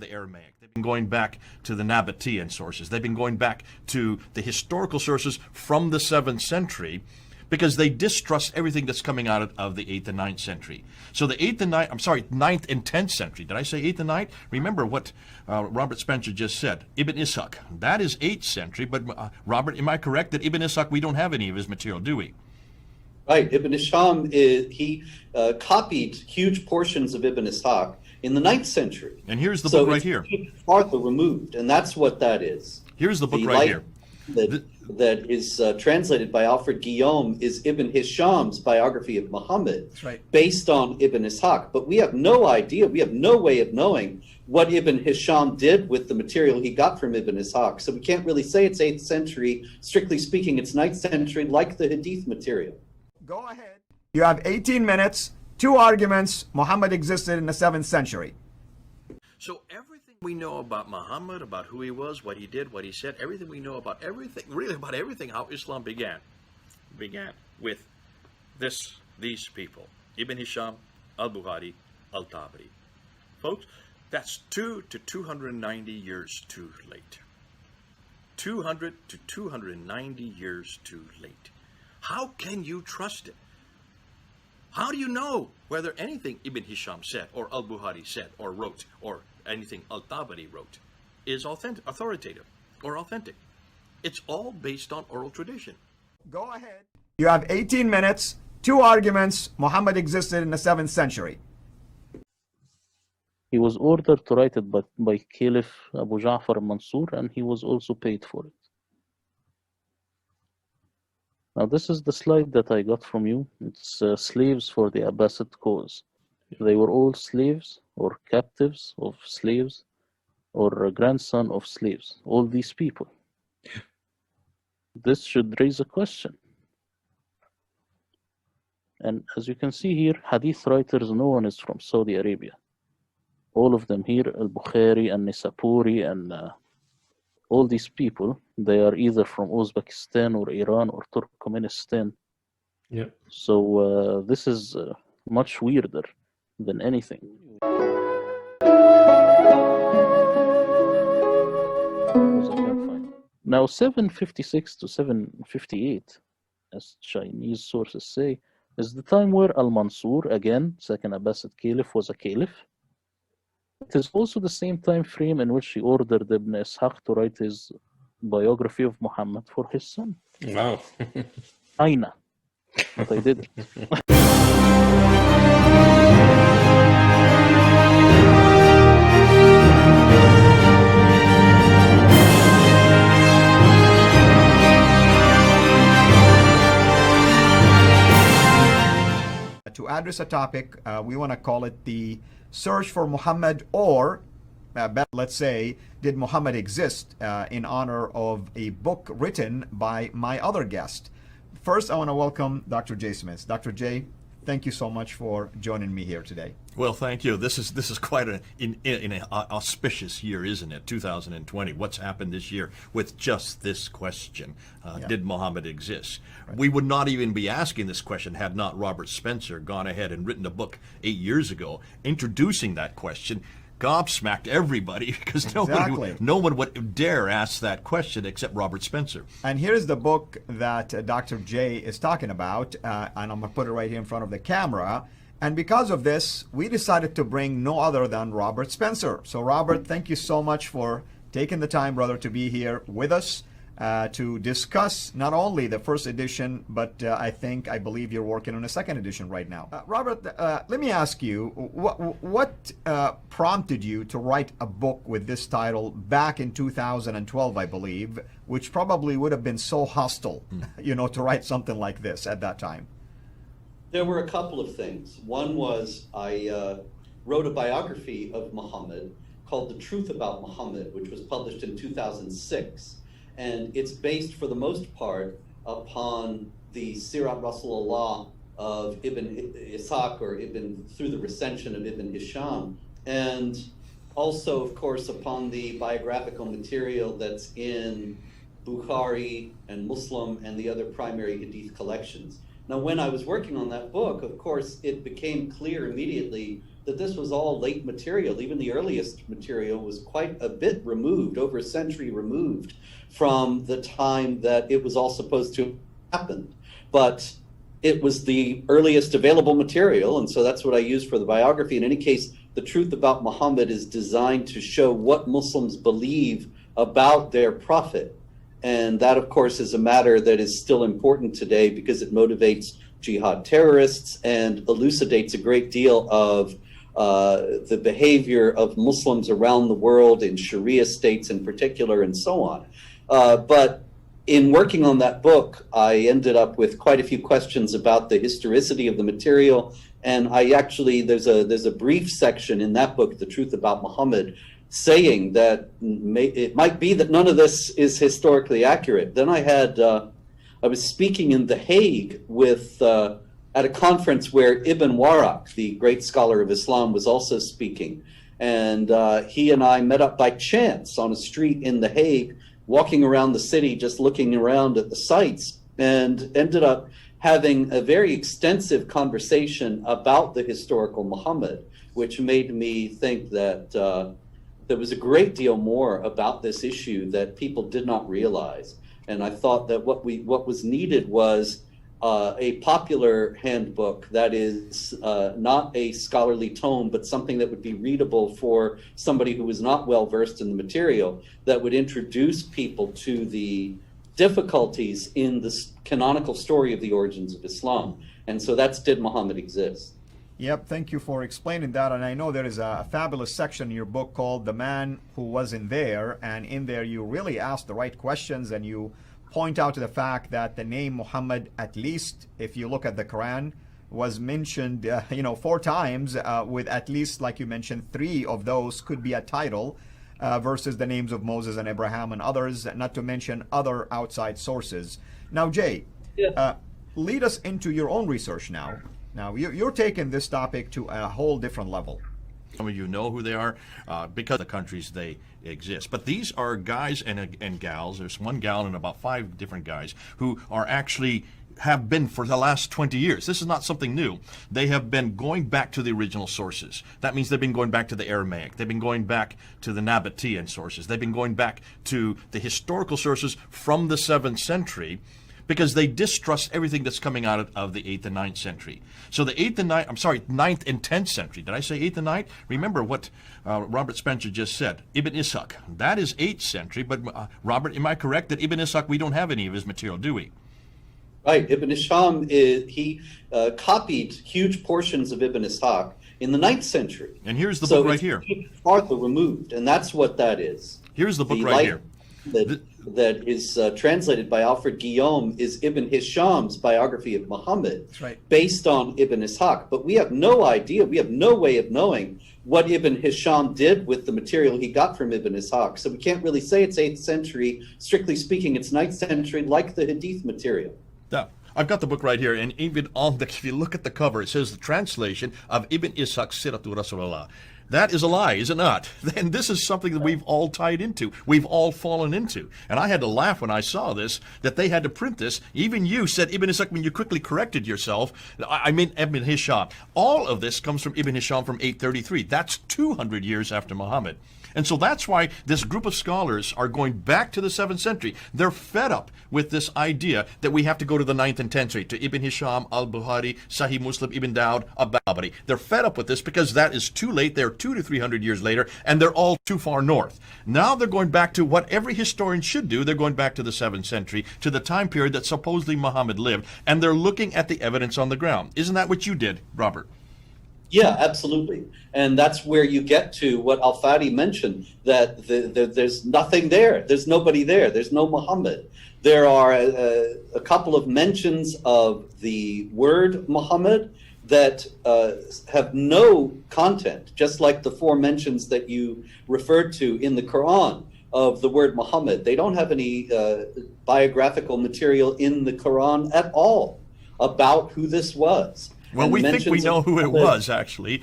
the Aramaic. They've been going back to the Nabatean sources. They've been going back to the historical sources from the 7th century, because they distrust everything that's coming out of the 8th and 9th century. So the 9th and 10th century. Did I say 8th and 9th? Remember what Robert Spencer just said. Ibn Ishaq, that is 8th century, but Robert, am I correct that Ibn Ishaq, we don't have any of his material, do we? Right. Ibn Hisham, he copied huge portions of Ibn Ishaq in the 9th century. And here's the book right here. Farther removed, and that's what that is. Here's the book right here. That is translated by Alfred Guillaume is Ibn Hisham's biography of Muhammad, based on Ibn Ishaq. But we have no idea, we have no way of knowing what Ibn Hisham did with the material he got from Ibn Ishaq. So we can't really say it's 8th century. Strictly speaking, it's 9th century, like the Hadith material. Go ahead. You have 18 minutes, 2 arguments. Muhammad existed in the 7th century. So everything we know about Muhammad, about who he was, what he did, what he said, everything we know about everything, really about everything, how Islam began with these people, Ibn Hisham, al-Bukhari, al-Tabari. Folks, that's 200 to 290 years too late. 200 to 290 years too late. How can you trust it? How do you know whether anything Ibn Hisham said, or al-Bukhari said, or wrote, or anything al-Tabari wrote is authoritative or authentic? It's all based on oral tradition. Go ahead. You have 18 minutes, 2 arguments. Muhammad existed in the 7th century. He was ordered to write it by Caliph Abu Ja'far Mansur, and he was also paid for it. Now, this is the slide that I got from you. It's slaves for the Abbasid cause. They were all slaves or captives of slaves or a grandson of slaves, all these people. This should raise a question. And as you can see here, hadith writers, no one is from Saudi Arabia. All of them here, al-Bukhari and Nisapuri and all these people, they are either from Uzbekistan or Iran or Turkmenistan. Yeah. So this is much weirder than anything. Now 756 to 758, as Chinese sources say, is the time where Al-Mansur, again, second Abbasid Caliph, was a caliph. It is also the same time frame in which he ordered Ibn Ishaq to write his biography of Muhammad for his son. Wow. Aina. But I did it. To address a topic, we want to call it the search for Muhammad, or let's say, did Muhammad exist, in honor of a book written by my other guest. First, I want to welcome Dr. J. Smith. Dr. J, thank you so much for joining me here today. Well, thank you. This is quite an auspicious year, isn't it? 2020. What's happened this year with just this question? Did Muhammad exist? Right. We would not even be asking this question had not Robert Spencer gone ahead and written a book 8 years ago introducing that question. Gobsmacked everybody, because no one would dare ask that question except Robert Spencer. And here's the book that Dr. J is talking about, and I'm going to put it right here in front of the camera. And because of this, we decided to bring no other than Robert Spencer. So Robert, thank you so much for taking the time, brother, to be here with us to discuss not only the first edition, but I believe you're working on a second edition right now. Robert, let me ask you, what prompted you to write a book with this title back in 2012, I believe, which probably would have been so hostile, to write something like this at that time? There were a couple of things. One was I wrote a biography of Muhammad called The Truth About Muhammad, which was published in 2006. And it's based, for the most part, upon the Sirah Rasulullah of Ibn Ishaq, or through the recension of Ibn Hisham, and also, of course, upon the biographical material that's in Bukhari and Muslim and the other primary hadith collections. Now, when I was working on that book, of course, it became clear immediately that this was all late material. Even the earliest material was quite a bit removed, over a century removed from the time that it was all supposed to happen. But it was the earliest available material, and so that's what I used for the biography. In any case, The Truth About Muhammad is designed to show what Muslims believe about their prophet. And that, of course, is a matter that is still important today because it motivates jihad terrorists and elucidates a great deal of the behavior of Muslims around the world, in Sharia states in particular, and so on. But in working on that book, I ended up with quite a few questions about the historicity of the material. And I actually, there's a brief section in that book, The Truth About Muhammad, saying that it might be that none of this is historically accurate. Then I was speaking in The Hague with at a conference where Ibn Warraq, the great scholar of Islam, was also speaking. And he and I met up by chance on a street in The Hague, walking around the city, just looking around at the sites, and ended up having a very extensive conversation about the historical Muhammad, which made me think that there was a great deal more about this issue that people did not realize. And I thought that what was needed was a popular handbook that is not a scholarly tome, but something that would be readable for somebody who was not well versed in the material, that would introduce people to the difficulties in the canonical story of the origins of Islam. And so that's Did Muhammad Exist? Yep, thank you for explaining that. And I know there is a fabulous section in your book called The Man Who Wasn't There. And in there, you really ask the right questions, and you point out to the fact that the name Muhammad, at least if you look at the Quran, was mentioned 4 times, with at least, like you mentioned, 3 of those could be a title, versus the names of Moses and Abraham and others, not to mention other outside sources. Now, Jay, lead us into your own research now. Now, you're taking this topic to a whole different level. Some of you know who they are because of the countries they exist. But these are guys and gals. There's one gal and about 5 different guys who are actually have been for the last 20 years. This is not something new. They have been going back to the original sources. That means they've been going back to the Aramaic. They've been going back to the Nabatean sources. They've been going back to the historical sources from the 7th century, because they distrust everything that's coming out of the 8th and 9th century. So the 8th and 9th and 10th century. Did I say 8th and 9th? Remember what Robert Spencer just said. Ibn Ishaq, that is 8th century, but Robert, am I correct that Ibn Ishaq, we don't have any of his material, do we? Right, Ibn Hisham, he copied huge portions of Ibn Ishaq in the 9th century. And here's the book right here. Farther removed, and that's what that is. Here's the book right here. That is translated by Alfred Guillaume is Ibn Hisham's biography of Muhammad, based on Ibn Ishaq. But we have no idea, we have no way of knowing what Ibn Hisham did with the material he got from Ibn Ishaq. So we can't really say it's 8th century. Strictly speaking, it's 9th century, like the Hadith material. Yeah. I've got the book right here, and even on if you look at the cover, it says the translation of Ibn Ishaq Sirah Rasulullah. That is a lie, is it not? And this is something that we've all tied into. We've all fallen into. And I had to laugh when I saw this, that they had to print this. Even you said Ibn Ishaq when you quickly corrected yourself. I mean Ibn Hisham. All of this comes from Ibn Hisham from 833. That's 200 years after Muhammad. And so that's why this group of scholars are going back to the 7th century. They're fed up with this idea that we have to go to the 9th and 10th century, to Ibn Hisham, al-Bukhari, Sahih Muslim, Ibn Dawud, al-Babari. They're fed up with this because that is too late. They're 200 to 300 years later, and they're all too far north. Now they're going back to what every historian should do. They're going back to the 7th century, to the time period that supposedly Muhammad lived, and they're looking at the evidence on the ground. Isn't that what you did, Robert? Yeah, absolutely. And that's where you get to what Al-Fadi mentioned, that there's nothing there. There's nobody there. There's no Muhammad. There are a couple of mentions of the word Muhammad that have no content, just like the 4 mentions that you referred to in the Quran of the word Muhammad. They don't have any biographical material in the Quran at all about who this was. Well, And we think we mentions know of who it Muhammad- was, actually.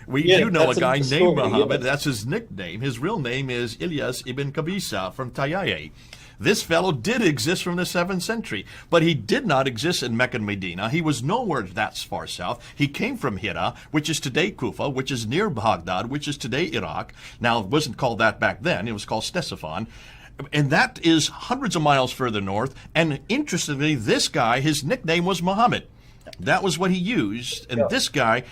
We Yeah, do know a that's guy the named story, Muhammad. yes. That's his nickname. His real name is Ilyas ibn Qabisa from Tayaye. This fellow did exist from the 7th century, but he did not exist in Mecca and Medina. He was nowhere that far south. He came from Hira, which is today Kufa, which is near Baghdad, which is today Iraq. Now, it wasn't called that back then. It was called Ctesiphon. And that is hundreds of miles further north. And interestingly, this guy, his nickname was Muhammad. That was what he used. And this guy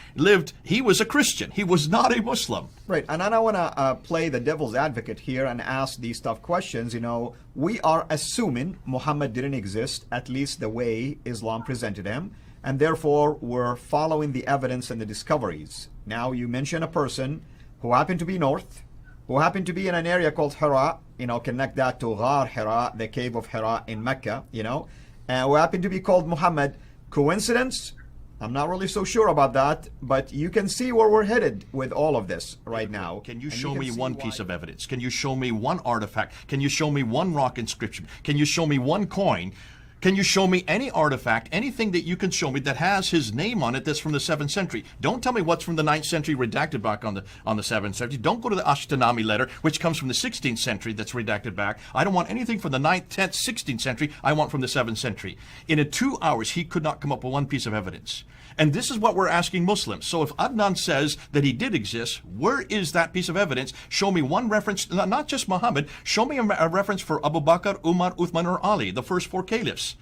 he was a Christian. He was not a Muslim. Right, and I want to play the devil's advocate here and ask these tough questions. You know, we are assuming Muhammad didn't exist, at least the way Islam presented him, and therefore we're following the evidence and the discoveries. Now, you mention a person who happened to be north, who happened to be in an area called Hira, you know, connect that to Ghar Hira, the cave of Hira in Mecca, you know, and who happened to be called Muhammad. Coincidence? I'm not really so sure about that, but you can see where we're headed with all of this right now. Can you And show can me see one why. piece of evidence? Can you show me one artifact? Can you show me one rock inscription? Can you show me one coin? Can you show me any artifact, anything that you can show me that has his name on it that's from the 7th century? Don't tell me what's from the 9th century redacted back on the 7th century. Don't go to the Ashtanami letter, which comes from the 16th century that's redacted back. I don't want anything from the 9th, 10th, 16th century. I want from the 7th century. In 2 hours, he could not come up with one piece of evidence. And this is what we're asking Muslims. So if Adnan says that he did exist, where is that piece of evidence? Show me one reference, not just Muhammad, show me a reference for Abu Bakr, Umar, Uthman, or Ali, the first 4 caliphs.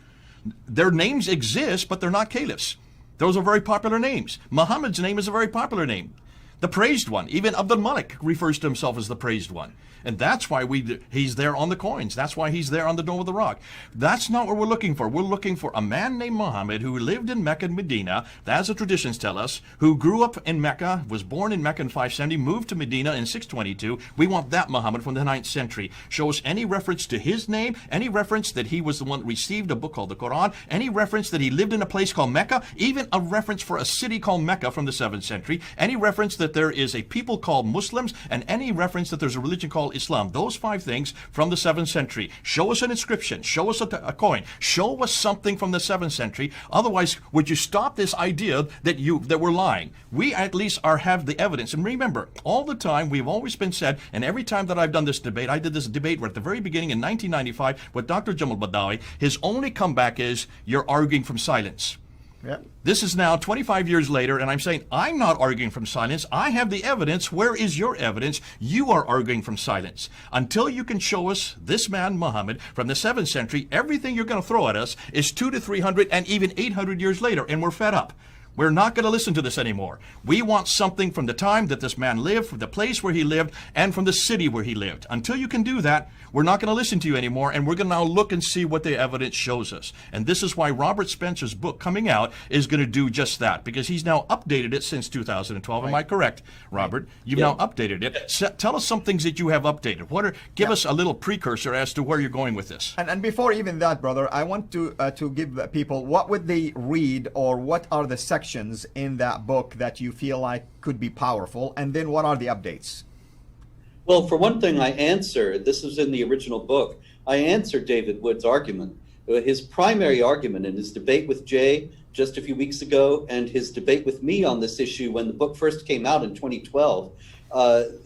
Their names exist, but they're not caliphs. Those are very popular names. Muhammad's name is a very popular name. The praised one. Even Abdul Malik refers to himself as the praised one. And that's why he's there on the coins. That's why he's there on the Dome of the Rock. That's not what we're looking for. We're looking for a man named Muhammad who lived in Mecca and Medina, as the traditions tell us, who grew up in Mecca, was born in Mecca in 570, moved to Medina in 622. We want that Muhammad from the 9th century. Show us any reference to his name, any reference that he was the one that received a book called the Quran, any reference that he lived in a place called Mecca, even a reference for a city called Mecca from the 7th century, any reference that there is a people called Muslims, and any reference that there's a religion called Islam. Those 5 things from the 7th century. Show us an inscription. Show us a coin. Show us something from the 7th century. Otherwise, would you stop this idea that we're lying? We at least have the evidence. And remember, all the time we've always been said, and every time that I've done this debate, I did this debate right at the very beginning in 1995 with Dr. Jamal Badawi. His only comeback is, you're arguing from silence. Yeah. This is now 25 years later, and I'm saying, I'm not arguing from silence. I have the evidence. Where is your evidence? You are arguing from silence. Until you can show us this man, Muhammad, from the 7th century, everything you're going to throw at us is 200 to 300 and even 800 years later, and we're fed up. We're not going to listen to this anymore. We want something from the time that this man lived, from the place where he lived, and from the city where he lived. Until you can do that, we're not going to listen to you anymore, and we're going to now look and see what the evidence shows us. And this is why Robert Spencer's book coming out is going to do just that, because he's now updated it since 2012. Am I correct, Robert? You've now updated it. Tell us some things that you have updated. Give us a little precursor as to where you're going with this. And before even that, brother, I want to give people, what would they read, or what are the sections in that book that you feel like could be powerful, and then what are the updates? Well, for one thing, this is in the original book, I answered David Wood's argument. His primary argument in his debate with Jay just a few weeks ago, and his debate with me on this issue when the book first came out in 2012,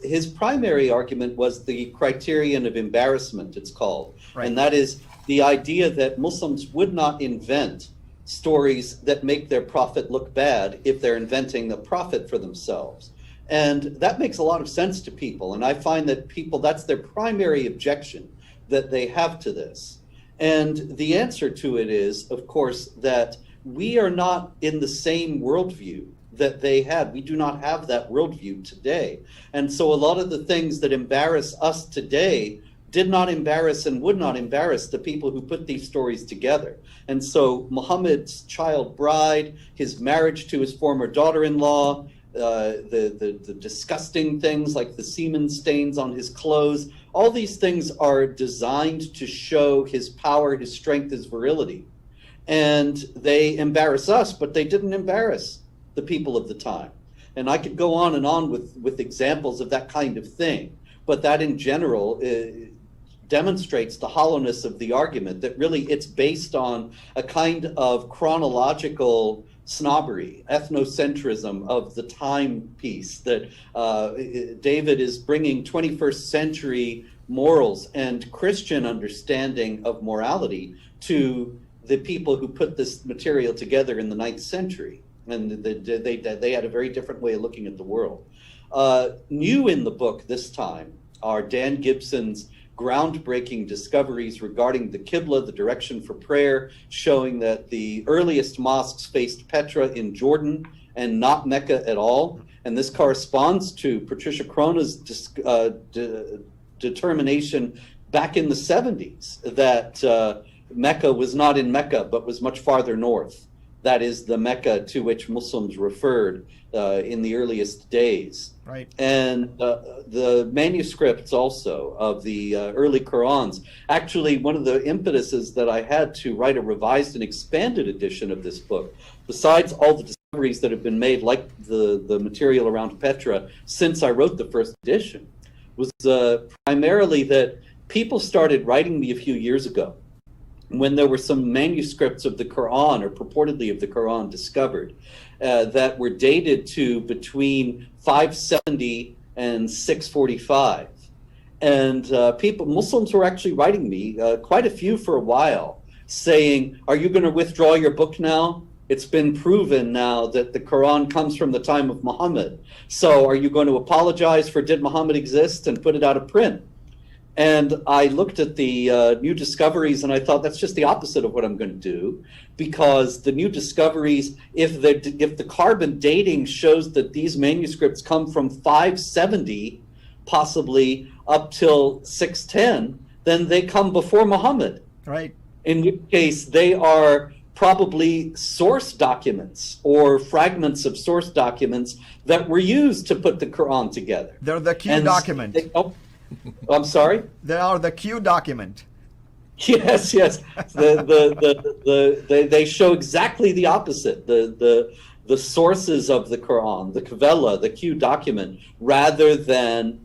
his primary argument was the criterion of embarrassment, it's called. Right. And that is the idea that Muslims would not invent stories that make their prophet look bad if they're inventing the prophet for themselves. And that makes a lot of sense to people. And I find that that's their primary objection that they have to this. And the answer to it is, of course, that we are not in the same worldview that they had. We do not have that worldview today. And so a lot of the things that embarrass us today did not embarrass and would not embarrass the people who put these stories together. And so Muhammad's child bride, his marriage to his former daughter-in-law, the disgusting things like the semen stains on his clothes, all these things are designed to show his power, his strength, his virility. And they embarrass us, but they didn't embarrass the people of the time. And I could go on and on with examples of that kind of thing, but that in general demonstrates the hollowness of the argument, that really it's based on a kind of chronological snobbery, ethnocentrism of the timepiece, that David is bringing 21st century morals and Christian understanding of morality to the people who put this material together in the 9th century. And they had a very different way of looking at the world. New in the book this time are Dan Gibson's groundbreaking discoveries regarding the Qibla, the direction for prayer, showing that the earliest mosques faced Petra in Jordan and not Mecca at all. And this corresponds to Patricia Crona's determination back in the 70s that Mecca was not in Mecca, but was much farther north. That is the Mecca to which Muslims referred in the earliest days. Right. And the manuscripts also of the early Qurans. Actually, one of the impetuses that I had to write a revised and expanded edition of this book, besides all the discoveries that have been made, like the material around Petra, since I wrote the first edition, was primarily that people started writing me a few years ago when there were some manuscripts of the Quran, or purportedly of the Quran, discovered that were dated to between 570 and 645. And Muslims were actually writing me, quite a few for a while, saying, are you going to withdraw your book now? It's been proven now that the Quran comes from the time of Muhammad. So are you going to apologize for did Muhammad exist and put it out of print? And I looked at the new discoveries and I thought that's just the opposite of what I'm going to do, because the new discoveries, if the carbon dating shows that these manuscripts come from 570, possibly up till 610, then they come before Muhammad. Right. In which case they are probably source documents or fragments of source documents that were used to put the Quran together. They're the Q document. I'm sorry? They are the Q document. Yes. They show exactly the opposite. The sources of the Quran, the Kavella, the Q document, rather than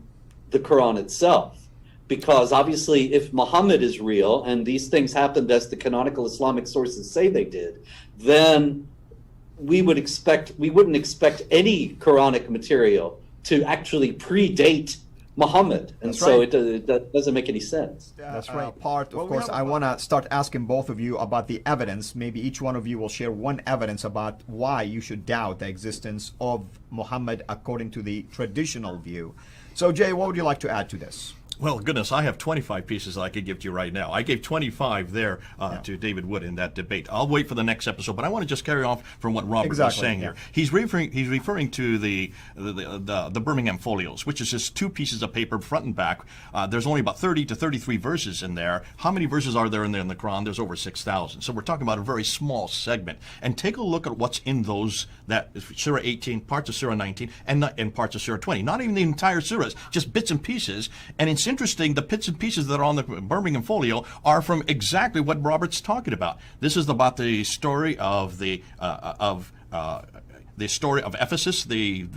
the Quran itself. Because obviously, if Muhammad is real and these things happened as the canonical Islamic sources say they did, then we wouldn't expect any Quranic material to actually predate Muhammad, and That's so right. it doesn't make any sense. That's right. Of course, I want to start asking both of you about the evidence. Maybe each one of you will share one evidence about why you should doubt the existence of Muhammad according to the traditional view. So, Jay, what would you like to add to this? Well, goodness, I have 25 pieces that I could give to you right now. I gave 25 there to David Wood in that debate. I'll wait for the next episode, but I want to just carry off from what Robert was saying here. He's referring to the Birmingham Folios, which is just two pieces of paper, front and back. There's only about 30 to 33 verses in there. How many verses are there in the Quran? There's over 6,000. So we're talking about a very small segment. And take a look at what's in those, that Surah 18, parts of Surah 19, and parts of Surah 20. Not even the entire surahs, just bits and pieces. And it's interesting, the bits and pieces that are on the Birmingham Folio are from exactly what Robert's talking about. This is about the story of the story of Ephesus, the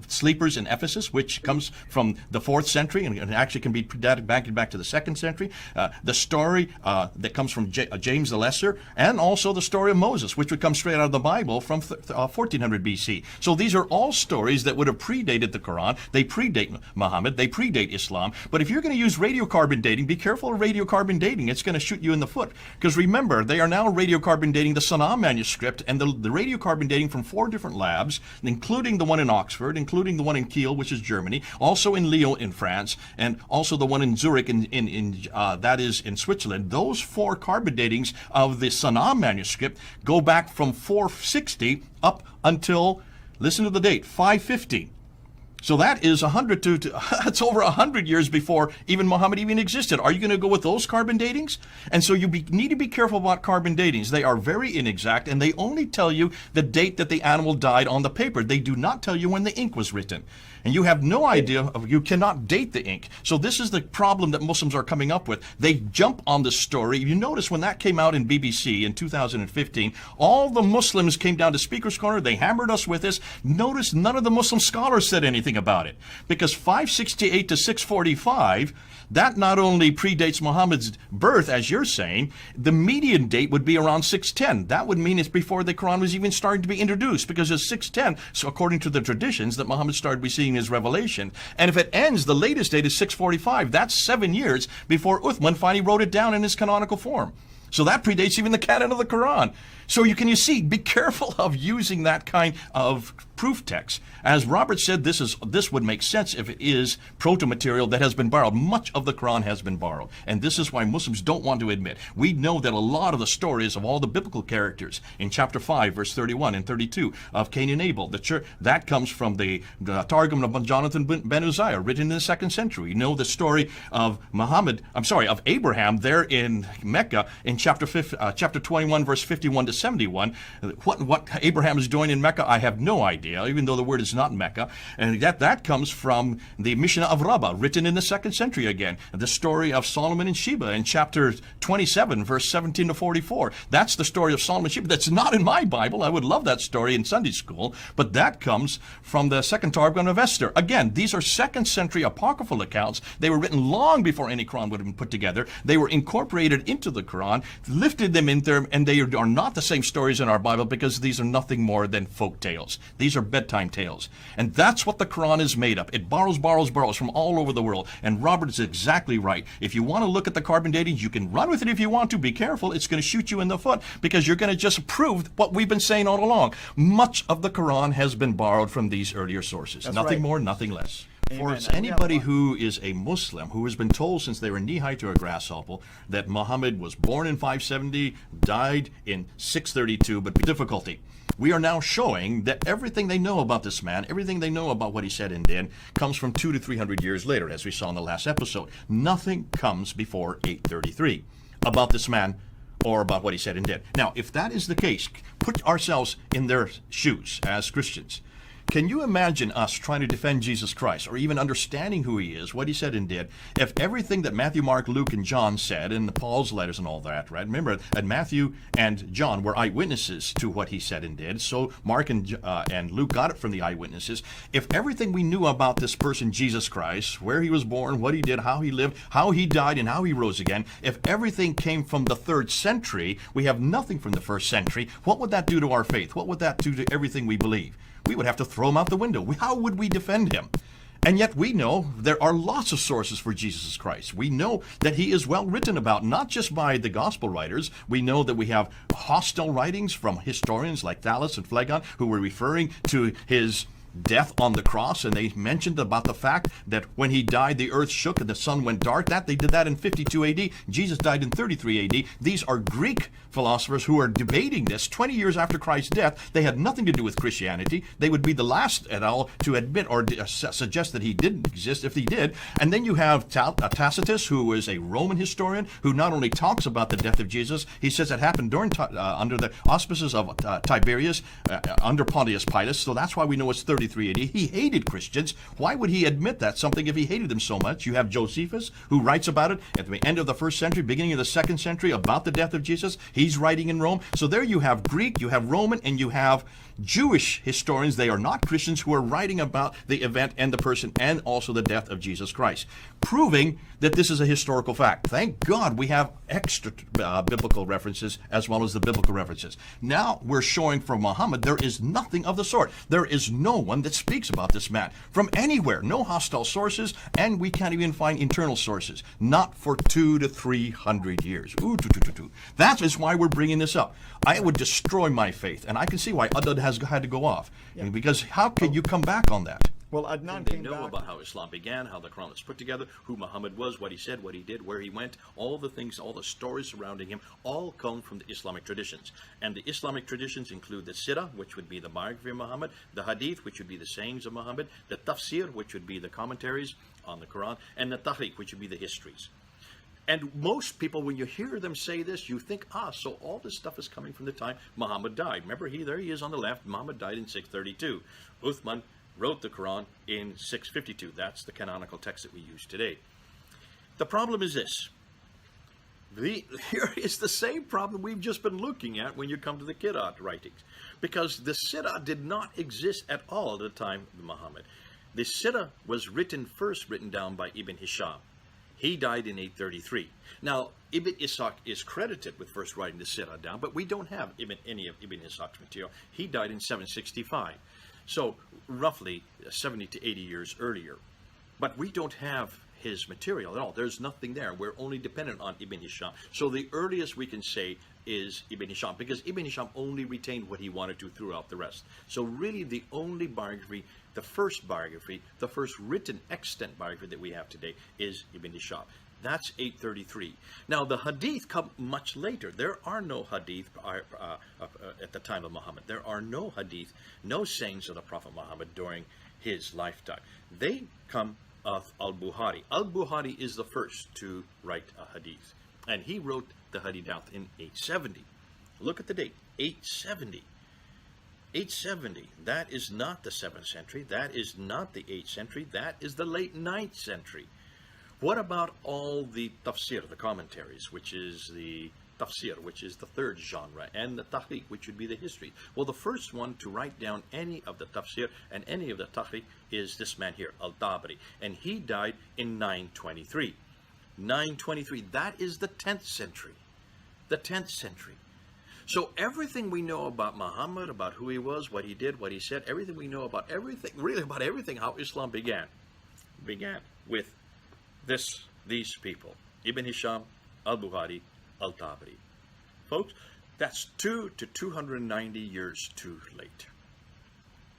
sleepers in Ephesus, which comes from the 4th century and actually can be dated back to the 2nd century. The story that comes from James the Lesser, and also the story of Moses, which would come straight out of the Bible from 1400 BC. So these are all stories that would have predated the Quran. They predate Muhammad. They predate Islam. But if you're going to use radiocarbon dating, be careful of radiocarbon dating. It's going to shoot you in the foot. Because remember, they are now radiocarbon dating the Sanaa manuscript and the radiocarbon dating from 4 different labs, including the one in Oxford, including the one in Kiel, which is Germany, also in Lyon in France, and also the one in Zurich that is in Switzerland. Those 4 carbon datings of the Sanaa manuscript go back from 460 up until, listen to the date, 550. So that is that's over 100 years before even Muhammad even existed. Are you going to go with those carbon datings? And so you need to be careful about carbon datings. They are very inexact, and they only tell you the date that the animal died on the paper. They do not tell you when the ink was written. And you have no idea of, you cannot date the ink. So this is the problem that Muslims are coming up with. They jump on the story. You notice when that came out in BBC in 2015, all the Muslims came down to Speaker's Corner. They hammered us with this. Notice none of the Muslim scholars said anything about it. Because 568 to 645, that not only predates Muhammad's birth, as you're saying, the median date would be around 610. That would mean it's before the Quran was even starting to be introduced, because it's 610, so according to the traditions, that Muhammad started receiving his revelation. And if it ends, the latest date is 645. That's 7 years before Uthman finally wrote it down in his canonical form. So that predates even the canon of the Quran. So you see, be careful of using that kind of proof text. As Robert said, this would make sense if it is proto-material that has been borrowed. Much of the Quran has been borrowed. And this is why Muslims don't want to admit. We know that a lot of the stories of all the biblical characters in chapter 5, verse 31 and 32 of Cain and Abel, that comes from the Targum of Jonathan ben Uzziah, written in the 2nd century. You know the story of of Abraham there in Mecca in chapter 21, verse 51 to 71. What Abraham is doing in Mecca, I have no idea, even though the word is not Mecca. And that comes from the Mishnah of Rabbah, written in the 2nd century again. The story of Solomon and Sheba in chapter 27, verse 17 to 44. That's the story of Solomon and Sheba. That's not in my Bible. I would love that story in Sunday school. But that comes from the 2nd Targum of Esther. Again, these are 2nd century apocryphal accounts. They were written long before any Quran would have been put together. They were incorporated into the Quran, lifted them in there, and they are not the same stories in our Bible, because these are nothing more than folk tales. These are bedtime tales. And that's what the Quran is made of. It borrows from all over the world. And Robert is exactly right. If you want to look at the carbon dating, you can run with it if you want to. Be careful. It's going to shoot you in the foot, because you're going to just prove what we've been saying all along. Much of the Quran has been borrowed from these earlier sources. That's nothing right. more, nothing less. Amen. For anybody who is a Muslim who has been told since they were knee-high to a grasshopper that Muhammad was born in 570, died in 632, but with difficulty, we are now showing that everything they know about this man, everything they know about what he said and did, comes from 200 to 300 years later, as we saw in the last episode. Nothing comes before 833 about this man or about what he said and did. Now, if that is the case, put ourselves in their shoes as Christians. Can you imagine us trying to defend Jesus Christ, or even understanding who he is, what he said and did, if everything that Matthew, Mark, Luke, and John said in Paul's letters and all that, right? Remember that Matthew and John were eyewitnesses to what he said and did, so Mark and Luke got it from the eyewitnesses. If everything we knew about this person, Jesus Christ, where he was born, what he did, how he lived, how he died, and how he rose again, if everything came from the 3rd century, we have nothing from the 1st century, what would that do to our faith? What would that do to everything we believe? We would have to throw him out the window. How would we defend him? And yet we know there are lots of sources for Jesus Christ. We know that he is well written about, not just by the gospel writers. We know that we have hostile writings from historians like Thallus and Phlegon, who were referring to his death on the cross, and they mentioned about the fact that when he died, the earth shook and the sun went dark. They did that in 52 AD. Jesus died in 33 AD. These are Greek philosophers who are debating this 20 years after Christ's death. They had nothing to do with Christianity. They would be the last at all to admit or suggest that he didn't exist if he did. And then you have Tacitus, who is a Roman historian, who not only talks about the death of Jesus, he says it happened during under the auspices of Tiberius, under Pontius Pilate. So that's why we know it's 33 AD. He hated Christians. Why would he admit that something if he hated them so much? You have Josephus, who writes about it at the end of the 1st century, beginning of the 2nd century, about the death of Jesus. He's writing in Rome. So there you have Greek, you have Roman, and you have Jewish historians. They are not Christians, who are writing about the event and the person and also the death of Jesus Christ, proving that this is a historical fact. Thank God we have extra biblical references as well as the biblical references. Now we're showing for Muhammad there is nothing of the sort. There is no one that speaks about this man from anywhere. No hostile sources, and we can't even find internal sources. Not for 200 to 300 years. That is why we're bringing this up. I would destroy my faith, and I can see why Adad has had to go off. Yeah. Because how can you come back on that? Well, Adnan They came know back. about how Islam began, how the Quran was put together, who Muhammad was, what he said, what he did, where he went, all the things, all the stories surrounding him, all come from the Islamic traditions. And the Islamic traditions include the Sirah, which would be the biography of Muhammad, the Hadith, which would be the sayings of Muhammad, the Tafsir, which would be the commentaries on the Quran, and the Tariq, which would be the histories. And most people, when you hear them say this, you think, so all this stuff is coming from the time Muhammad died. Remember, there he is on the left. Muhammad died in 632. Uthman wrote the Quran in 652. That's the canonical text that we use today. The problem is this. Here is the same problem we've just been looking at when you come to the Qira'at writings. Because the Sirah did not exist at all at the time of Muhammad. The Sirah was first written down by Ibn Hisham. He died in 833. Now, Ibn Ishaq is credited with first writing the Sirah down, but we don't have any of Ibn Ishaq's material. He died in 765. So, roughly 70 to 80 years earlier. But we don't have his material at all. There's nothing there. We're only dependent on Ibn Hisham. So the earliest we can say is Ibn Hisham, because Ibn Hisham only retained what he wanted to throughout the rest. So really the only biography, the first written extant biography that we have today is Ibn Hisham. That's 833. Now the hadith come much later. There are no hadith at the time of Muhammad. There are no hadith, no sayings of the Prophet Muhammad during his lifetime. They come of Al-Bukhari. Al-Bukhari is the first to write a hadith, and he wrote the hadith down in 870. Look at the date, 870. 870, that is not the 7th century, that is not the 8th century, that is the late 9th century. What about all the tafsir, the commentaries, which is the tafsir, which is the third genre, and the tahqiq, which would be the history? Well, the first one to write down any of the tafsir and any of the tahqiq is this man here, Al-Tabari, and he died in 923. 923, that is the 10th century. The 10th century. So everything we know about Muhammad, about who he was, what he did, what he said, everything we know about everything, really about everything, how Islam began with these people, Ibn Hisham, Al-Bukhari, Al-Tabari. Folks, that's 200 to 290 years too late.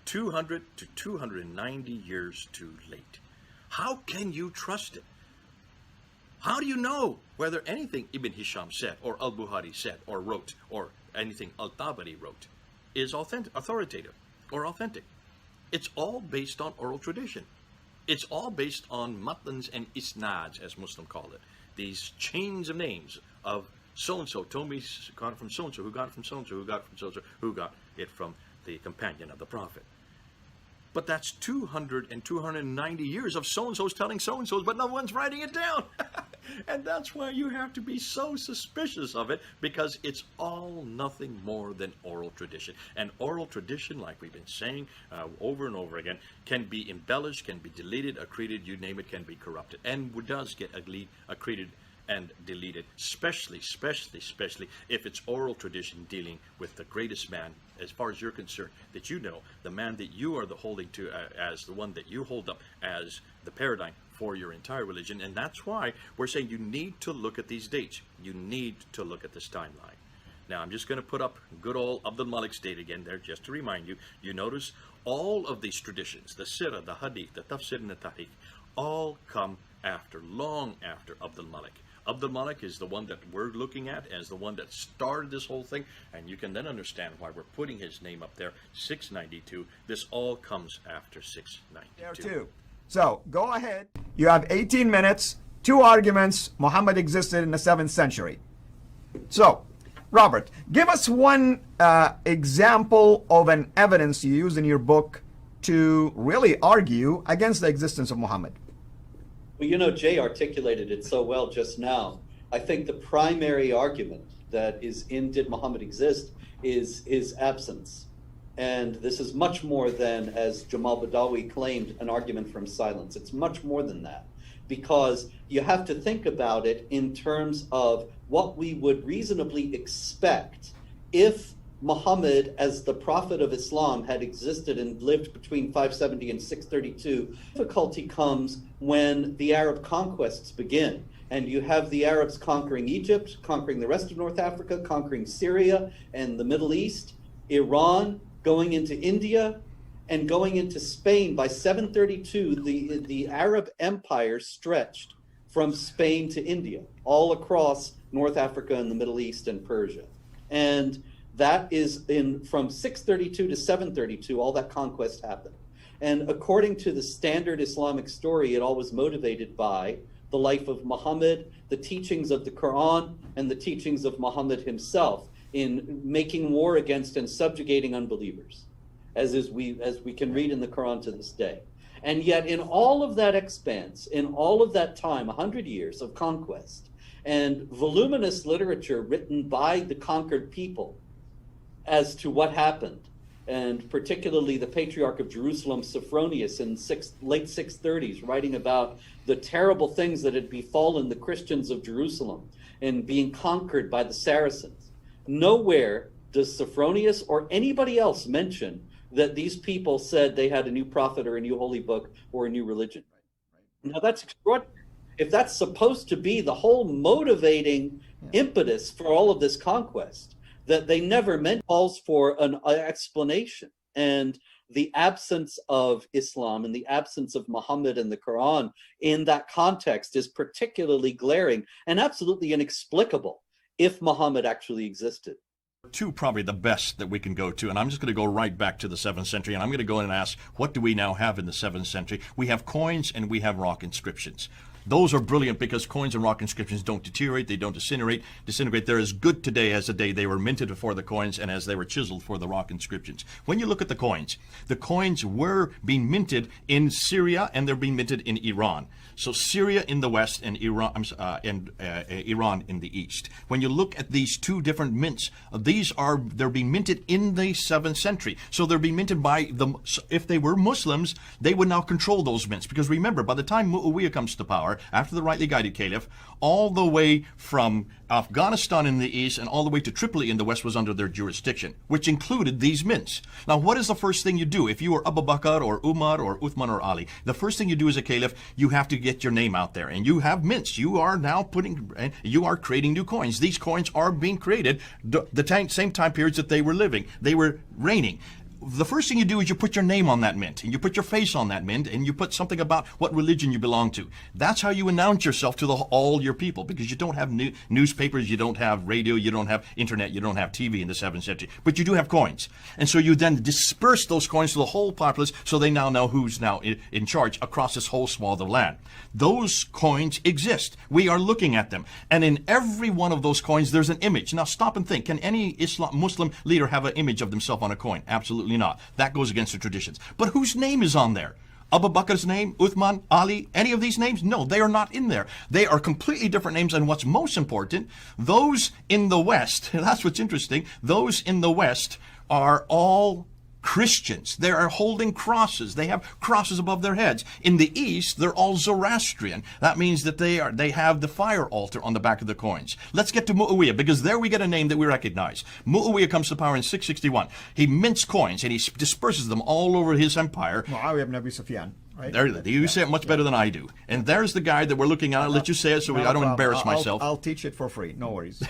200 to 290 years too late. How can you trust it? How do you know whether anything Ibn Hisham said, or Al-Bukhari said, or wrote, or anything Al-Tabari wrote is authoritative or authentic? It's all based on oral tradition. It's all based on matans and isnads, as Muslims call it. These chains of names of so-and-so told me got it from so-and-so, who got it from so-and-so, who got it from so-and-so, who got it from the companion of the Prophet. But that's 200 and 290 years of so-and-so's telling so-and-so's, but no one's writing it down. And that's why you have to be so suspicious of it, because it's all nothing more than oral tradition. And oral tradition, like we've been saying over and over again, can be embellished, can be deleted, accreted, you name it, can be corrupted. And does get accreted and deleted, especially if it's oral tradition dealing with the greatest man, as far as you're concerned, that you know, the man that you are holding to as the one that you hold up as the paradigm for your entire religion. And that's why we're saying you need to look at these dates. You need to look at this timeline. Now, I'm just going to put up good old Abdul Malik's date again there, just to remind you. You notice all of these traditions, the Sirah, the Hadith, the Tafsir, and the Tahqiq, all come after, long after Abdul Malik. Abdul Malik is the one that we're looking at as the one that started this whole thing, and you can then understand why we're putting his name up there, 692. This all comes after 692. There too. So, go ahead. You have 18 minutes, 2 arguments. Muhammad existed in the 7th century. So, Robert, give us one example of an evidence you use in your book to really argue against the existence of Muhammad. Well, you know, Jay articulated it so well just now. I think the primary argument that is in Did Muhammad Exist is his absence. And this is much more than, as Jamal Badawi claimed, an argument from silence. It's much more than that, because you have to think about it in terms of what we would reasonably expect if Muhammad, as the prophet of Islam, had existed and lived between 570 and 632. Difficulty comes when the Arab conquests begin, and you have the Arabs conquering Egypt, conquering the rest of North Africa, conquering Syria and the Middle East, Iran, going into India, and going into Spain. By 732, the Arab empire stretched from Spain to India, all across North Africa and the Middle East and Persia. And that is from 632 to 732, all that conquest happened. And according to the standard Islamic story, it all was motivated by the life of Muhammad, the teachings of the Quran, and the teachings of Muhammad himself in making war against and subjugating unbelievers. as we can read in the Quran to this day. And yet in all of that expanse, in all of that time, 100 years of conquest, and voluminous literature written by the conquered people as to what happened, and particularly the Patriarch of Jerusalem, Sophronius, in late 630s, writing about the terrible things that had befallen the Christians of Jerusalem in being conquered by the Saracens. Nowhere does Sophronius or anybody else mention that these people said they had a new prophet or a new holy book or a new religion. Now that's extraordinary. If that's supposed to be the whole motivating impetus for all of this conquest, that they never meant, calls for an explanation. And the absence of Islam and the absence of Muhammad in the Quran in that context is particularly glaring and absolutely inexplicable if Muhammad actually existed. Two probably the best that we can go to, and I'm just going to go right back to the 7th century, and I'm going to go in and ask, what do we now have in the 7th century? We have coins and we have rock inscriptions. Those are brilliant because coins and rock inscriptions don't deteriorate, they don't disintegrate. They're as good today as the day they were minted before the coins and as they were chiseled for the rock inscriptions. When you look at the coins were being minted in Syria and they're being minted in Iran. So Syria in the west and Iran in the east. When you look at these two different mints, they're being minted in the 7th century. So they're being minted by if they were Muslims, they would now control those mints. Because remember, by the time Muawiyah comes to power, after the rightly guided caliph, all the way from Afghanistan in the east and all the way to Tripoli in the west was under their jurisdiction, which included these mints. Now, what is the first thing you do? If you were Abu Bakr or Umar or Uthman or Ali, the first thing you do as a caliph, you have to get your name out there, and you have mints. You are now you are creating new coins. These coins are being created the same time periods that they were reigning. The first thing you do is you put your name on that mint, and you put your face on that mint, and you put something about what religion you belong to. That's how you announce yourself to all your people, because you don't have newspapers, you don't have radio, you don't have internet, you don't have TV in the 7th century, but you do have coins. And so you then disperse those coins to the whole populace, so they now know who's now in charge across this whole swath of land. Those coins exist. We are looking at them. And in every one of those coins, there's an image. Now stop and think. Can any Muslim leader have an image of themselves on a coin? Absolutely not. That goes against the traditions. But whose name is on there? Abu Bakr's name, Uthman, Ali, any of these names? No, they are not in there. They are completely different names, and what's most important, those in the West, that's what's interesting, those in the West are all Christians. They are holding crosses. They have crosses above their heads. In the East, they're all Zoroastrian. That means that they have the fire altar on the back of the coins. Let's get to Muawiyah, because there we get a name that we recognize. Muawiyah comes to power in 661. He mints coins and he disperses them all over his empire. Muawiyah ibn Abi Sufyan. Right? There, you say it much better than I do. And there's the guy that we're looking at. I'll let you say it so I don't embarrass myself. I'll teach it for free. No worries.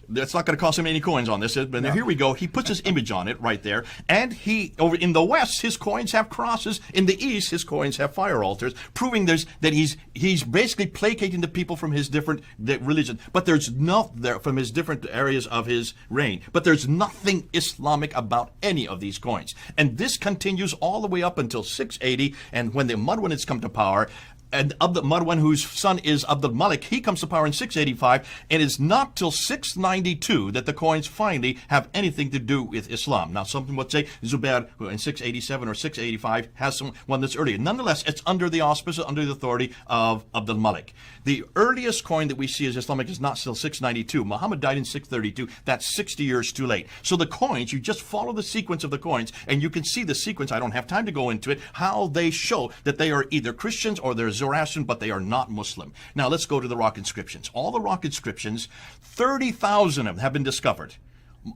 That's not going to cost him any coins on this. But here we go. He puts his image on it right there. And over in the West, his coins have crosses. In the East, his coins have fire altars, proving that he's basically placating the people from his different religion. But there's from his different areas of his reign. But there's nothing Islamic about any of these coins. And this continues all the way up until 680. And when the Marwanids come to power, and Marwan, whose son is Abdul Malik, he comes to power in 685, and it's not till 692 that the coins finally have anything to do with Islam. Now, some would say Zubair, who in 687 or 685, has one that's earlier. Nonetheless, it's under the auspices, under the authority of Abdul Malik. The earliest coin that we see as Islamic is not till 692. Muhammad died in 632. That's 60 years too late. So the coins, you just follow the sequence of the coins, and you can see the sequence. I don't have time to go into it, how they show that they are either Christians or they're Zoroastrian, but they are not Muslim. Now let's go to the rock inscriptions. All the rock inscriptions, 30,000 of them have been discovered.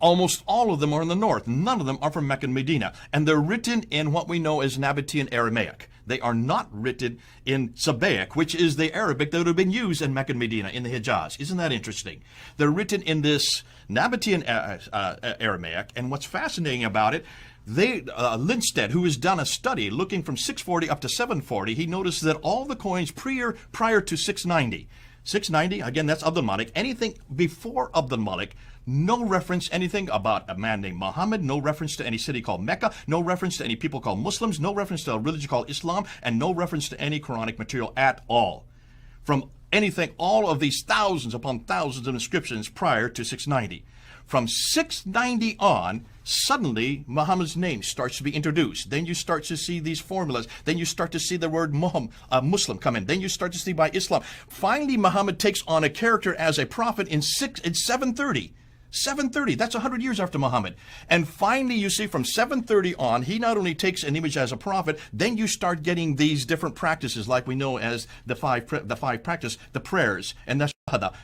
Almost all of them are in the north. None of them are from Mecca and Medina. And they're written in what we know as Nabatean Aramaic. They are not written in Sabaic, which is the Arabic that would have been used in Mecca and Medina, in the Hijaz. Isn't that interesting? They're written in this Nabatean Aramaic, and what's fascinating about it, Lindstedt, who has done a study looking from 640 up to 740, he noticed that all the coins prior to 690, again, that's Abdul Malik, anything before Abdul Malik, no reference anything about a man named Muhammad, no reference to any city called Mecca, no reference to any people called Muslims, no reference to a religion called Islam, and no reference to any Quranic material at all. From anything, all of these thousands upon thousands of inscriptions prior to 690. From 690 on, suddenly Muhammad's name starts to be introduced. Then you start to see these formulas. Then you start to see the word Muslim come in. Then you start to see by Islam. Finally, Muhammad takes on a character as a prophet in 730. 730, that's 100 years after Muhammad. And finally, you see from 730 on, he not only takes an image as a prophet, then you start getting these different practices like we know as the five practice, the prayers, and that's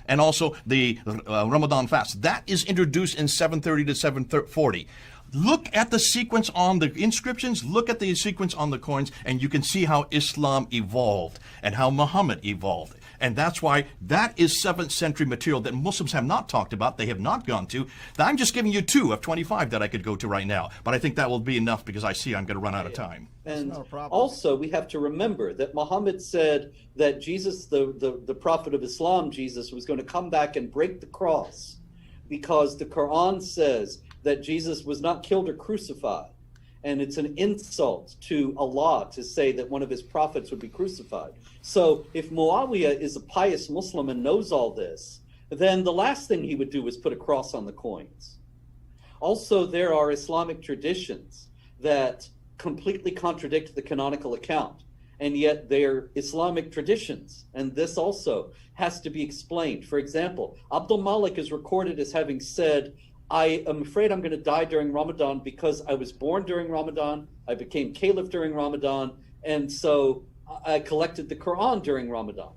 and also the Ramadan fast. That is introduced in 730 to 740. Look at the sequence on the inscriptions, look at the sequence on the coins, and you can see how Islam evolved and how Muhammad evolved. And that's why that is 7th century material that Muslims have not talked about, they have not gone to. I'm just giving you 2 of 25 that I could go to right now. But I think that will be enough because I see I'm going to run out of time. And also we have to remember that Muhammad said that Jesus, the prophet of Islam, Jesus, was going to come back and break the cross because the Quran says that Jesus was not killed or crucified. And it's an insult to Allah to say that one of his prophets would be crucified. So if Muawiyah is a pious Muslim and knows all this, then the last thing he would do is put a cross on the coins. Also, there are Islamic traditions that completely contradict the canonical account, and yet they're Islamic traditions, and this also has to be explained. For example, Abdul Malik is recorded as having said, I am afraid I'm going to die during Ramadan because I was born during Ramadan, I became caliph during Ramadan, and so I collected the Quran during Ramadan.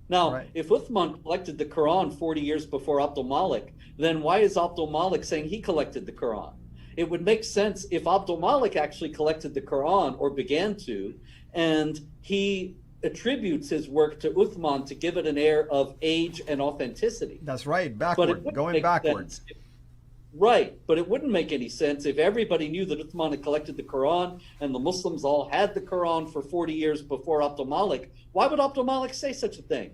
Now, if Uthman collected the Quran 40 years before Abdul Malik, then why is Abdul Malik saying he collected the Quran? It would make sense if Abdul Malik actually collected the Quran or began to, and he attributes his work to Uthman to give it an air of age and authenticity. That's right, backward, going backwards. Right, but it wouldn't make any sense if everybody knew that Uthman had collected the Quran and the Muslims all had the Quran for 40 years before Abdul Malik. Why would Abdul Malik say such a thing?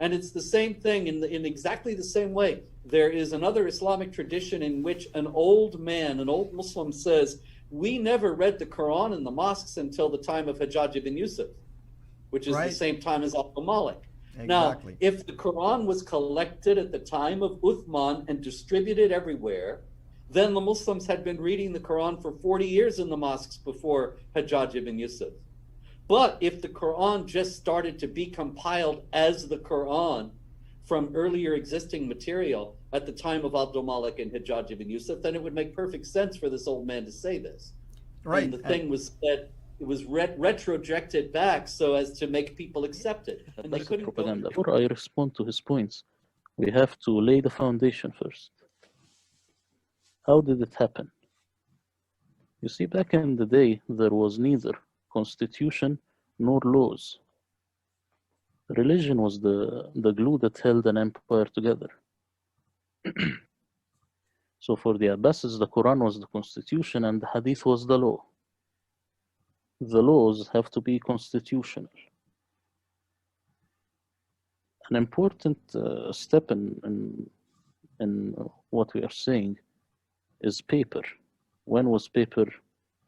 And it's the same thing in exactly the same way. There is another Islamic tradition in which an old man, an old Muslim says, we never read the Quran in the mosques until the time of Hajjaj ibn Yusuf, which is the same time as Abdul Malik. Exactly. Now, if the Quran was collected at the time of Uthman and distributed everywhere, then the Muslims had been reading the Quran for 40 years in the mosques before Hajjaj ibn Yusuf. But if the Quran just started to be compiled as the Quran from earlier existing material at the time of Abdul Malik and Hajjaj ibn Yusuf, then it would make perfect sense for this old man to say this. Right. And the thing was that it was retrojected back so as to make people accept it. And they couldn't propaganda. Before I respond to his points, we have to lay the foundation first. How did it happen? You see, back in the day, there was neither constitution nor laws. Religion was the glue that held an empire together. So for the Abbasids, the Quran was the constitution and the Hadith was the law. The laws have to be constitutional. An important step in what we are saying is paper. When was paper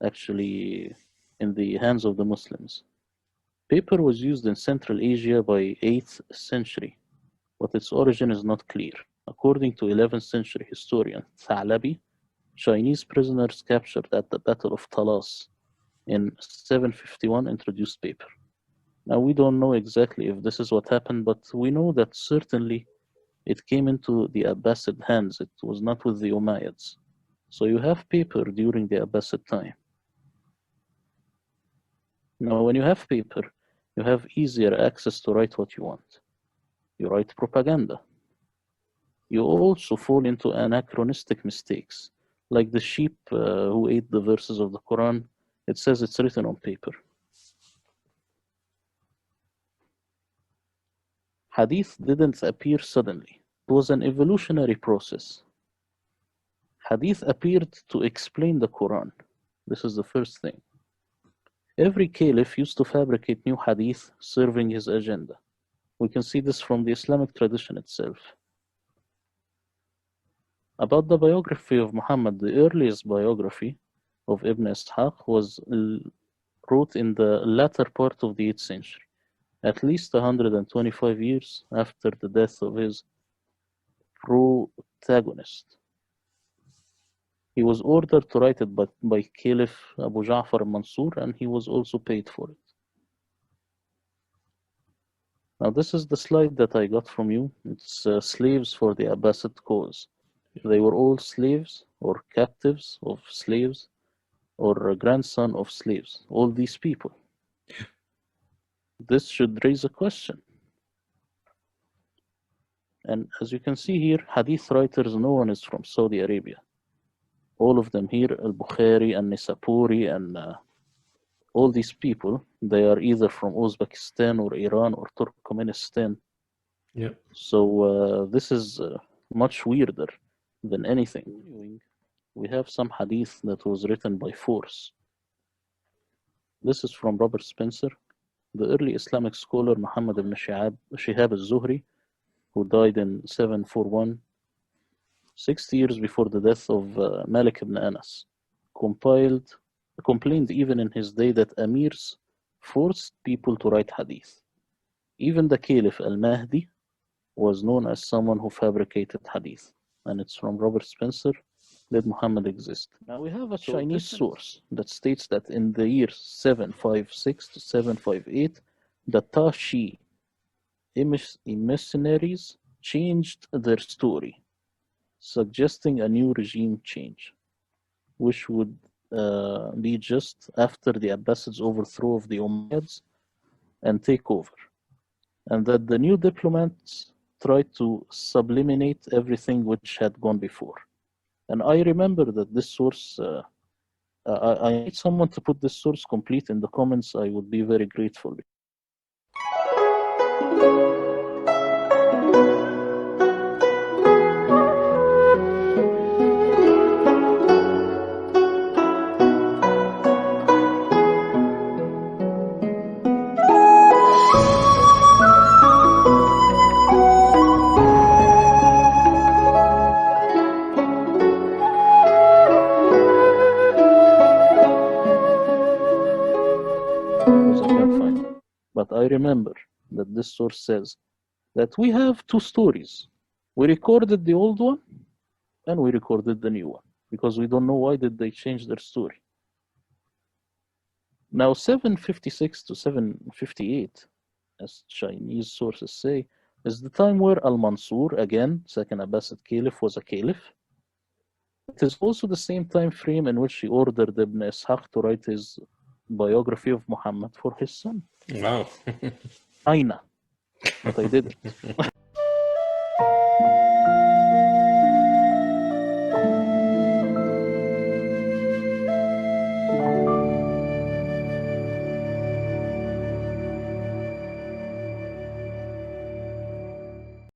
actually in the hands of the Muslims? Paper was used in Central Asia by 8th century, but its origin is not clear. According to 11th century historian Thalabi, Chinese prisoners captured at the Battle of Talas in 751 introduced paper. Now we don't know exactly if this is what happened, but we know that certainly it came into the Abbasid hands. It was not with the Umayyads. So you have paper during the Abbasid time. Now when you have paper, you have easier access to write what you want. You write propaganda. You also fall into anachronistic mistakes, like the sheep who ate the verses of the Quran. It says it's written on paper. Hadith didn't appear suddenly. It was an evolutionary process. Hadith appeared to explain the Quran. This is the first thing. Every caliph used to fabricate new hadith serving his agenda. We can see this from the Islamic tradition itself. About the biography of Muhammad, the earliest biography of Ibn Ishaq was wrote in the latter part of the 8th century. at least 125 years after the death of his protagonist. He was ordered to write it by Caliph Abu Ja'far al-Mansur, and he was also paid for it. Now this is the slide that I got from you. It's slaves for the Abbasid cause. They were all slaves or captives of slaves or a grandson of slaves, all these people. This should raise a question. And as you can see here, hadith writers, no one is from Saudi Arabia. All of them here, al-Bukhari and Nisapuri and all these people, they are either from Uzbekistan or Iran or Turkmenistan. Yeah. So this is much weirder than anything. We have some hadith that was written by force. This is from Robert Spencer, the early Islamic scholar Muhammad ibn Shihab al-Zuhri, who died in 741, 60 years before the death of Malik ibn Anas, complained even in his day that amirs forced people to write hadith. Even the Caliph al-Mahdi was known as someone who fabricated hadith. And it's from Robert Spencer, Did Muhammad Exist? Now we have a Chinese source that states that in the years 756 to 758, the Tashi emissaries changed their story, suggesting a new regime change, which would be just after the Abbasids' overthrow of the Umayyads and take over, and that the new diplomats tried to subliminate everything which had gone before. And I remember that this source, I need someone to put this source complete in the comments. I would be very grateful. But I remember that this source says that we have two stories. We recorded the old one and we recorded the new one because we don't know why did they change their story. Now 756 to 758, as Chinese sources say, is the time where Al-Mansur, again, second Abbasid Caliph, was a Caliph. It is also the same time frame in which he ordered Ibn Ishaq to write his biography of Muhammad for his son. Wow. China. But I did it.